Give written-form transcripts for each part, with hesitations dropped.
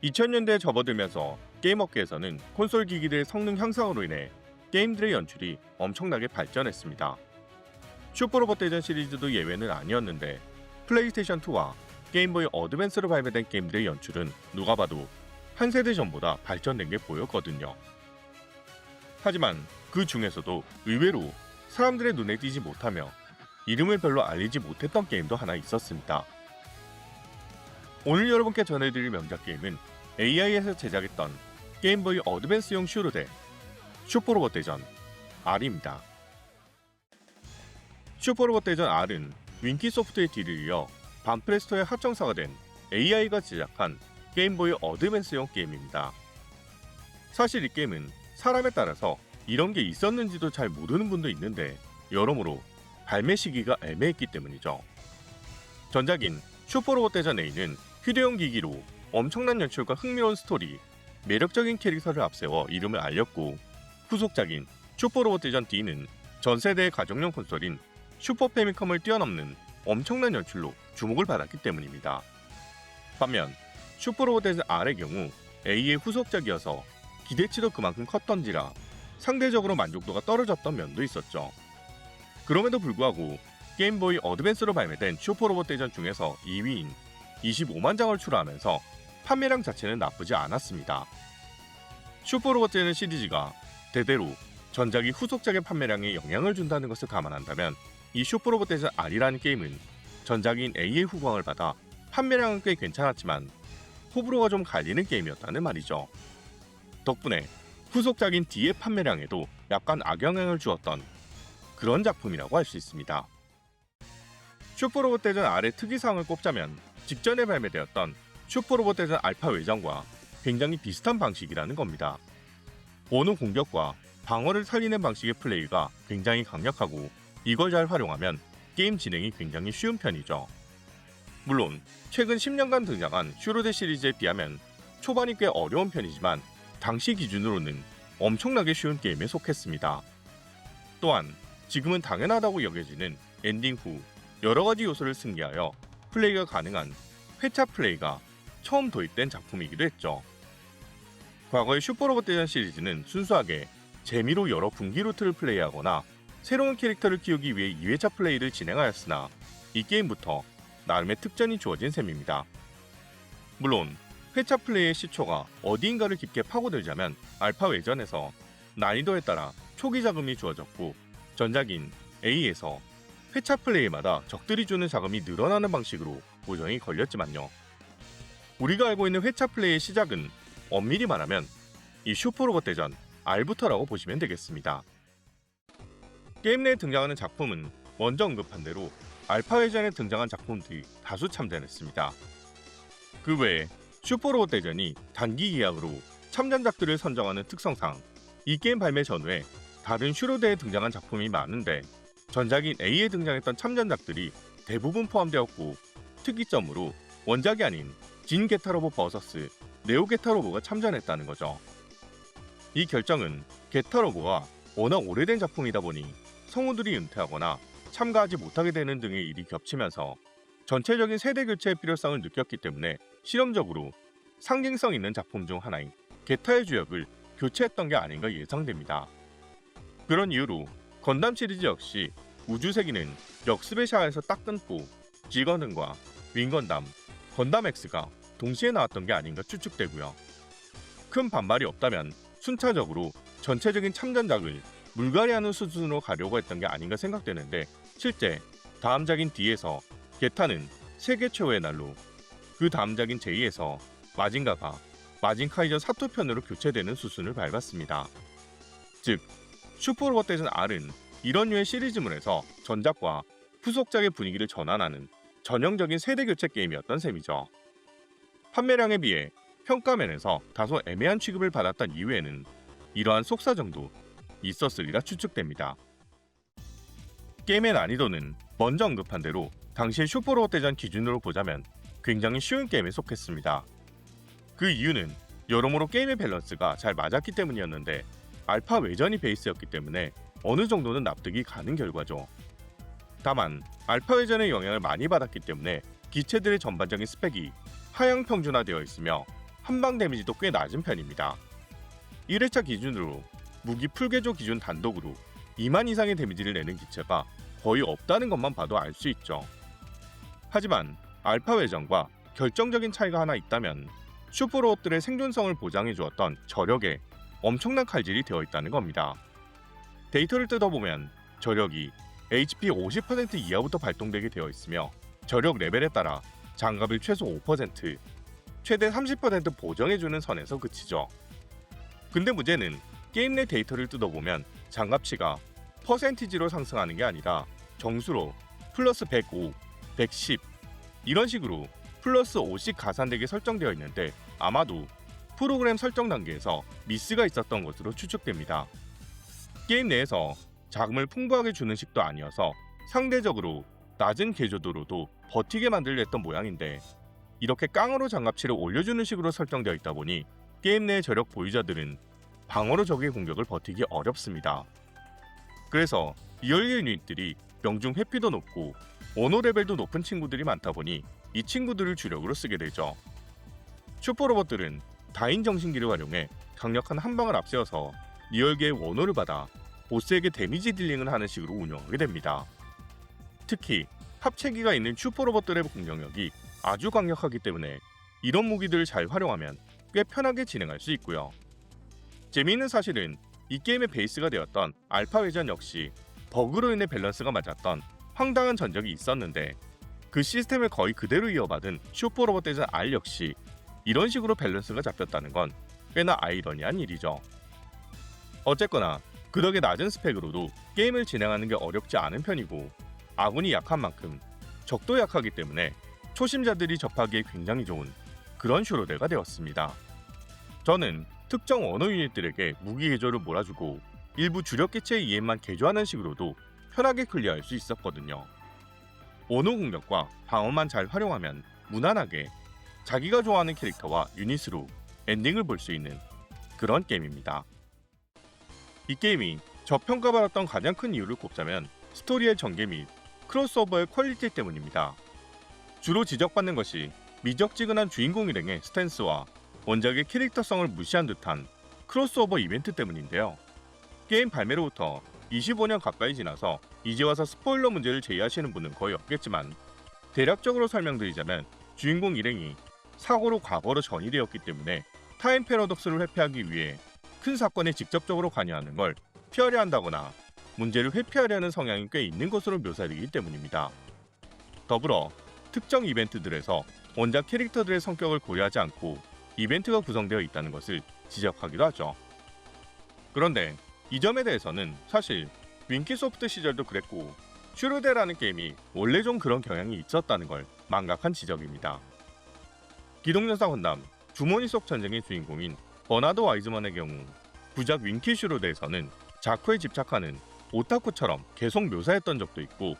2000년대에 접어들면서 게임 업계에서는 콘솔 기기들의 성능 향상으로 인해 게임들의 연출이 엄청나게 발전했습니다. 슈퍼로봇 대전 시리즈도 예외는 아니었는데 플레이스테이션2와 게임보이 어드밴스로 발매된 게임들의 연출은 누가 봐도 한 세대 전보다 발전된 게 보였거든요. 하지만 그 중에서도 의외로 사람들의 눈에 띄지 못하며 이름을 별로 알리지 못했던 게임도 하나 있었습니다. 오늘 여러분께 전해드릴 명작 게임은 AI에서 제작했던 게임보이 어드밴스용 슈로데 슈퍼로봇 대전 R입니다. 슈퍼로봇 대전 R은 윈키소프트의 뒤를 이어 반프레스토의 합성사가 된 AI가 제작한 게임보이 어드밴스용 게임입니다. 사실 이 게임은 사람에 따라서 이런 게 있었는지도 잘 모르는 분도 있는데 여러모로 발매 시기가 애매했기 때문이죠. 전작인 슈퍼로봇 대전 A는 휴대용 기기로 엄청난 연출과 흥미로운 스토리, 매력적인 캐릭터를 앞세워 이름을 알렸고, 후속작인 슈퍼로봇 대전 D는 전세대의 가정용 콘솔인 슈퍼 패미컴을 뛰어넘는 엄청난 연출로 주목을 받았기 때문입니다. 반면 슈퍼로봇 대전 R의 경우 A의 후속작이어서 기대치도 그만큼 컸던지라 상대적으로 만족도가 떨어졌던 면도 있었죠. 그럼에도 불구하고 게임보이 어드밴스로 발매된 슈퍼로봇 대전 중에서 2위인 25만 장을 출하하면서 판매량 자체는 나쁘지 않았습니다. 슈퍼로봇 대전 시리즈가 대대로 전작이 후속작의 판매량에 영향을 준다는 것을 감안한다면 이 슈퍼로봇 대전 R이라는 게임은 전작인 A의 후광을 받아 판매량은 꽤 괜찮았지만 호불호가 좀 갈리는 게임이었다는 말이죠. 덕분에 후속작인 D의 판매량에도 약간 악영향을 주었던 그런 작품이라고 할 수 있습니다. 슈퍼로봇 대전 R의 특이사항을 꼽자면 직전에 발매되었던 슈퍼로봇 대전 알파 외전과 굉장히 비슷한 방식이라는 겁니다. 어느 공격과 방어를 살리는 방식의 플레이가 굉장히 강력하고 이걸 잘 활용하면 게임 진행이 굉장히 쉬운 편이죠. 물론 최근 10년간 등장한 슈로데 시리즈에 비하면 초반이 꽤 어려운 편이지만 당시 기준으로는 엄청나게 쉬운 게임에 속했습니다. 또한 지금은 당연하다고 여겨지는 엔딩 후 여러가지 요소를 승계하여 플레이가 가능한 회차 플레이가 처음 도입된 작품이기도 했죠. 과거의 슈퍼로봇 대전 시리즈는 순수하게 재미로 여러 분기 루트를 플레이하거나 새로운 캐릭터를 키우기 위해 2회차 플레이를 진행하였으나 이 게임부터 나름의 특전이 주어진 셈입니다. 물론 회차 플레이의 시초가 어디인가를 깊게 파고들자면 알파 외전에서 난이도에 따라 초기 자금이 주어졌고 전작인 A에서 회차 플레이마다 적들이 주는 자금이 늘어나는 방식으로 고정이 걸렸지만요. 우리가 알고 있는 회차 플레이의 시작은 엄밀히 말하면 이 슈퍼로봇 대전 R부터라고 보시면 되겠습니다. 게임 내에 등장하는 작품은 먼저 언급한 대로 알파 외전에 등장한 작품들이 다수 참전했습니다. 그 외에 슈퍼로봇 대전이 단기 계약으로 참전작들을 선정하는 특성상 이 게임 발매 전후에 다른 슈로데에 등장한 작품이 많은데 전작인 A에 등장했던 참전작들이 대부분 포함되었고 특이점으로 원작이 아닌 진 게타로보 vs 네오 게타로보가 참전했다는 거죠. 이 결정은 게타로보가 워낙 오래된 작품이다 보니 성우들이 은퇴하거나 참가하지 못하게 되는 등의 일이 겹치면서 전체적인 세대 교체의 필요성을 느꼈기 때문에 실험적으로 상징성 있는 작품 중 하나인 게타의 주역을 교체했던 게 아닌가 예상됩니다. 그런 이유로 건담 시리즈 역시 우주세기는 역스페셜에서 딱 끊고 G건담과 윙건담, 건담 X가 동시에 나왔던 게 아닌가 추측되고요. 큰 반발이 없다면 순차적으로 전체적인 참전작을 물갈이하는 수준으로 가려고 했던 게 아닌가 생각되는데 실제 다음작인 D에서 게타는 세계 최후의 날로 그 다음작인 J에서 마징가가 마징카이저 사토편으로 교체되는 수순을 밟았습니다. 즉 슈퍼로봇 대전 R은 이런 류의 시리즈물에서 전작과 후속작의 분위기를 전환하는 전형적인 세대 교체 게임이었던 셈이죠. 판매량에 비해 평가면에서 다소 애매한 취급을 받았던 이유에는 이러한 속사정도 있었으리라 추측됩니다. 게임의 난이도는 먼저 언급한 대로 당시의 슈퍼로봇 대전 기준으로 보자면 굉장히 쉬운 게임에 속했습니다. 그 이유는 여러모로 게임의 밸런스가 잘 맞았기 때문이었는데 알파 외전이 베이스였기 때문에 어느 정도는 납득이 가는 결과죠. 다만 알파 외전의 영향을 많이 받았기 때문에 기체들의 전반적인 스펙이 하향 평준화되어 있으며 한방 데미지도 꽤 낮은 편입니다. 1회차 기준으로 무기 풀개조 기준 단독으로 2만 이상의 데미지를 내는 기체가 거의 없다는 것만 봐도 알 수 있죠. 하지만 알파 외전과 결정적인 차이가 하나 있다면 슈퍼로봇들의 생존성을 보장해 주었던 저력에 엄청난 칼질이 되어 있다는 겁니다. 데이터를 뜯어보면 저력이 HP 50% 이하부터 발동되게 되어 있으며 저력 레벨에 따라 장갑을 최소 5%, 최대 30% 보정해주는 선에서 그치죠. 근데 문제는 게임 내 데이터를 뜯어보면 장갑치가 퍼센티지로 상승하는 게 아니라 정수로 플러스 105, 110 이런 식으로 플러스 5씩 가산되게 설정되어 있는데 아마도 프로그램 설정 단계에서 미스가 있었던 것으로 추측됩니다. 게임 내에서 자금을 풍부하게 주는 식도 아니어서 상대적으로 낮은 개조도로도 버티게 만들려 했던 모양인데 이렇게 깡으로 장갑치를 올려주는 식으로 설정되어 있다 보니 게임 내 저력 보유자들은 방어로 적의 공격을 버티기 어렵습니다. 그래서 이열계 유닛들이 명중 회피도 높고 원호 레벨도 높은 친구들이 많다 보니 이 친구들을 주력으로 쓰게 되죠. 슈퍼로봇들은 다인 정신기를 활용해 강력한 한방을 앞세워서 리얼계의 원호를 받아 보스에게 데미지 딜링을 하는 식으로 운영하게 됩니다. 특히 합체기가 있는 슈퍼로봇들의 공격력이 아주 강력하기 때문에 이런 무기들을 잘 활용하면 꽤 편하게 진행할 수 있고요. 재미있는 사실은 이 게임의 베이스가 되었던 알파 외전 역시 버그로 인해 밸런스가 맞았던 황당한 전적이 있었는데 그 시스템을 거의 그대로 이어받은 슈퍼로봇 대전 R 역시 이런 식으로 밸런스가 잡혔다는 건 꽤나 아이러니한 일이죠. 어쨌거나 그 덕에 낮은 스펙으로도 게임을 진행하는 게 어렵지 않은 편이고 아군이 약한 만큼 적도 약하기 때문에 초심자들이 접하기에 굉장히 좋은 그런 슈로데가 되었습니다. 저는 특정 원호 유닛들에게 무기 개조를 몰아주고 일부 주력 기체의 EM만 개조하는 식으로도 편하게 클리어할 수 있었거든요. 원호 공격과 방어만 잘 활용하면 무난하게 자기가 좋아하는 캐릭터와 유닛으로 엔딩을 볼 수 있는 그런 게임입니다. 이 게임이 저평가받았던 가장 큰 이유를 꼽자면 스토리의 전개 및 크로스오버의 퀄리티 때문입니다. 주로 지적받는 것이 미적지근한 주인공 일행의 스탠스와 원작의 캐릭터성을 무시한 듯한 크로스오버 이벤트 때문인데요. 게임 발매로부터 25년 가까이 지나서 이제 와서 스포일러 문제를 제기하시는 분은 거의 없겠지만 대략적으로 설명드리자면 주인공 일행이 사고로 과거로 전이되었기 때문에 타임 패러독스를 회피하기 위해 큰 사건에 직접적으로 관여하는 걸 피하려 한다거나 문제를 회피하려는 성향이 꽤 있는 것으로 묘사되기 때문입니다. 더불어 특정 이벤트들에서 원작 캐릭터들의 성격을 고려하지 않고 이벤트가 구성되어 있다는 것을 지적하기도 하죠. 그런데 이 점에 대해서는 사실 윙키소프트 시절도 그랬고 슈르데라는 게임이 원래 좀 그런 경향이 있었다는 걸 망각한 지적입니다. 기동전사 건담 주머니 속 전쟁의 주인공인 버나드 와이즈먼의 경우 부작 윙키 슈르데에서는 자쿠에 집착하는 오타쿠처럼 계속 묘사했던 적도 있고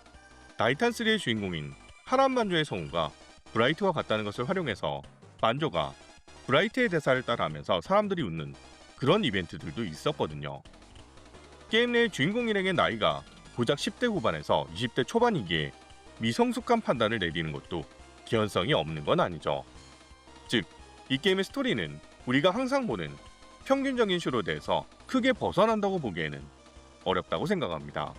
다이탄3의 주인공인 파란 만조의 성우가 브라이트와 같다는 것을 활용해서 만조가 브라이트의 대사를 따라하면서 사람들이 웃는 그런 이벤트들도 있었거든요. 게임 내 주인공 일행의 나이가 고작 10대 후반에서 20대 초반이기에 미성숙한 판단을 내리는 것도 개연성이 없는 건 아니죠. 즉, 이 게임의 스토리는 우리가 항상 보는 평균적인 슈로데에서 크게 벗어난다고 보기에는 어렵다고 생각합니다.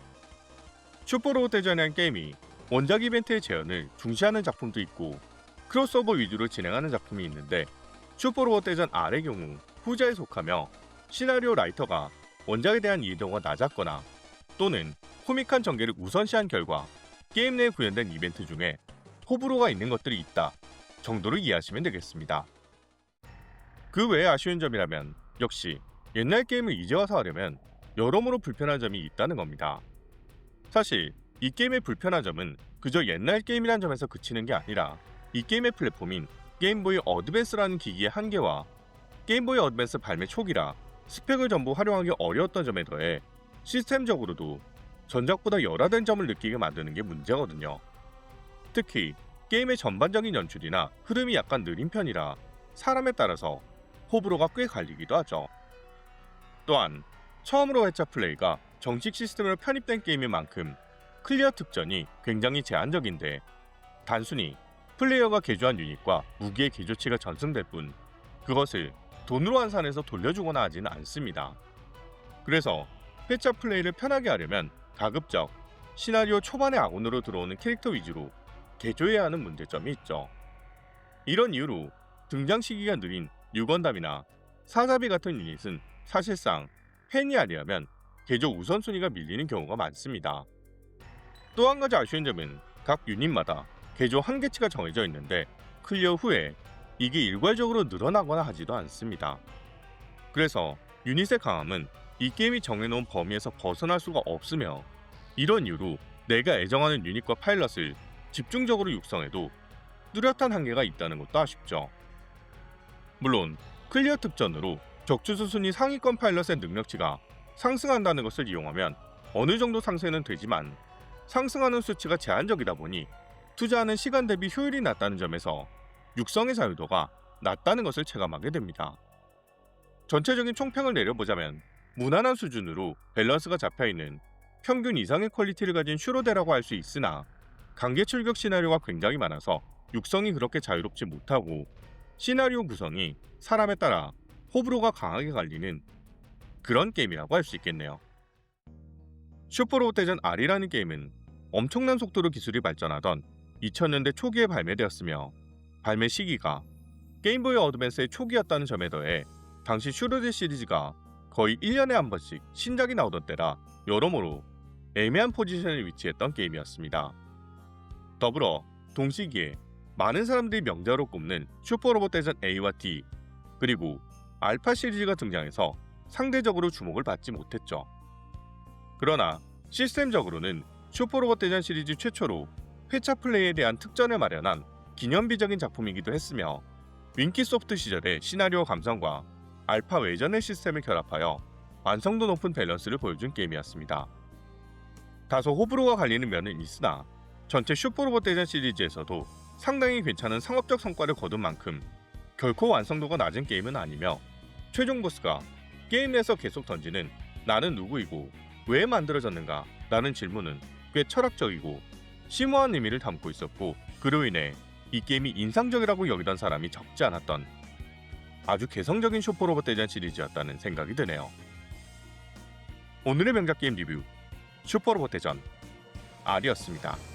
슈퍼로봇 대전이라는 게임이 원작 이벤트의 재현을 중시하는 작품도 있고 크로스오버 위주로 진행하는 작품이 있는데 슈퍼로봇 대전 R의 경우 후자에 속하며 시나리오 라이터가 원작에 대한 이해도가 낮았거나 또는 코믹한 전개를 우선시한 결과 게임 내에 구현된 이벤트 중에 호불호가 있는 것들이 있다 정도로 이해하시면 되겠습니다. 그 외에 아쉬운 점이라면 역시 옛날 게임을 이제 와서 하려면 여러모로 불편한 점이 있다는 겁니다. 사실 이 게임의 불편한 점은 그저 옛날 게임이란 점에서 그치는 게 아니라 이 게임의 플랫폼인 게임보이 어드밴스라는 기기의 한계와 게임보이 어드밴스 발매 초기라 스펙을 전부 활용하기 어려웠던 점에 더해 시스템적으로도 전작보다 열화된 점을 느끼게 만드는 게 문제거든요. 특히 게임의 전반적인 연출이나 흐름이 약간 느린 편이라 사람에 따라서 호불호가 꽤 갈리기도 하죠. 또한 처음으로 회차 플레이가 정식 시스템으로 편입된 게임인 만큼 클리어 특전이 굉장히 제한적인데 단순히 플레이어가 개조한 유닛과 무기의 개조치가 전승될 뿐 그것을 돈으로 환산해서 돌려주거나 하지는 않습니다. 그래서 회차 플레이를 편하게 하려면 가급적 시나리오 초반의 아군으로 들어오는 캐릭터 위주로 개조해야 하는 문제점이 있죠. 이런 이유로 등장 시기가 느린 뉴건담이나 사자비 같은 유닛은 사실상 팬이 아니라면 개조 우선순위가 밀리는 경우가 많습니다. 또 한 가지 아쉬운 점은 각 유닛마다 개조 한계치가 정해져 있는데 클리어 후에 이게 일괄적으로 늘어나거나 하지도 않습니다. 그래서 유닛의 강함은 이 게임이 정해놓은 범위에서 벗어날 수가 없으며 이런 이유로 내가 애정하는 유닛과 파일럿을 집중적으로 육성해도 뚜렷한 한계가 있다는 것도 아쉽죠. 물론 클리어 특전으로 적주수 순위 상위권 파일럿의 능력치가 상승한다는 것을 이용하면 어느 정도 상쇄는 되지만 상승하는 수치가 제한적이다 보니 투자하는 시간 대비 효율이 낮다는 점에서 육성의 자유도가 낮다는 것을 체감하게 됩니다. 전체적인 총평을 내려보자면 무난한 수준으로 밸런스가 잡혀있는 평균 이상의 퀄리티를 가진 슈로데라고 할 수 있으나 강제 출격 시나리오가 굉장히 많아서 육성이 그렇게 자유롭지 못하고 시나리오 구성이 사람에 따라 호불호가 강하게 갈리는 그런 게임이라고 할 수 있겠네요. 슈퍼로봇 대전 R이라는 게임은 엄청난 속도로 기술이 발전하던 2000년대 초기에 발매되었으며 발매 시기가 게임보이 어드밴스의 초기였다는 점에 더해 당시 슈로데 시리즈가 거의 1년에 한 번씩 신작이 나오던 때라 여러모로 애매한 포지션에 위치했던 게임이었습니다. 더불어 동시기에 많은 사람들이 명작으로 꼽는 슈퍼로봇 대전 A와 D 그리고 알파 시리즈가 등장해서 상대적으로 주목을 받지 못했죠. 그러나 시스템적으로는 슈퍼로봇 대전 시리즈 최초로 회차 플레이에 대한 특전을 마련한 기념비적인 작품이기도 했으며 윙키소프트 시절의 시나리오 감성과 알파 외전의 시스템을 결합하여 완성도 높은 밸런스를 보여준 게임이었습니다. 다소 호불호가 갈리는 면은 있으나 전체 슈퍼로봇 대전 시리즈에서도 상당히 괜찮은 상업적 성과를 거둔 만큼 결코 완성도가 낮은 게임은 아니며 최종 보스가 게임 내에서 계속 던지는 나는 누구이고 왜 만들어졌는가 라는 질문은 꽤 철학적이고 심오한 의미를 담고 있었고 그로 인해 이 게임이 인상적이라고 여기던 사람이 적지 않았던 아주 개성적인 슈퍼로봇 대전 시리즈였다는 생각이 드네요. 오늘의 명작 게임 리뷰 슈퍼로봇 대전 R이었습니다.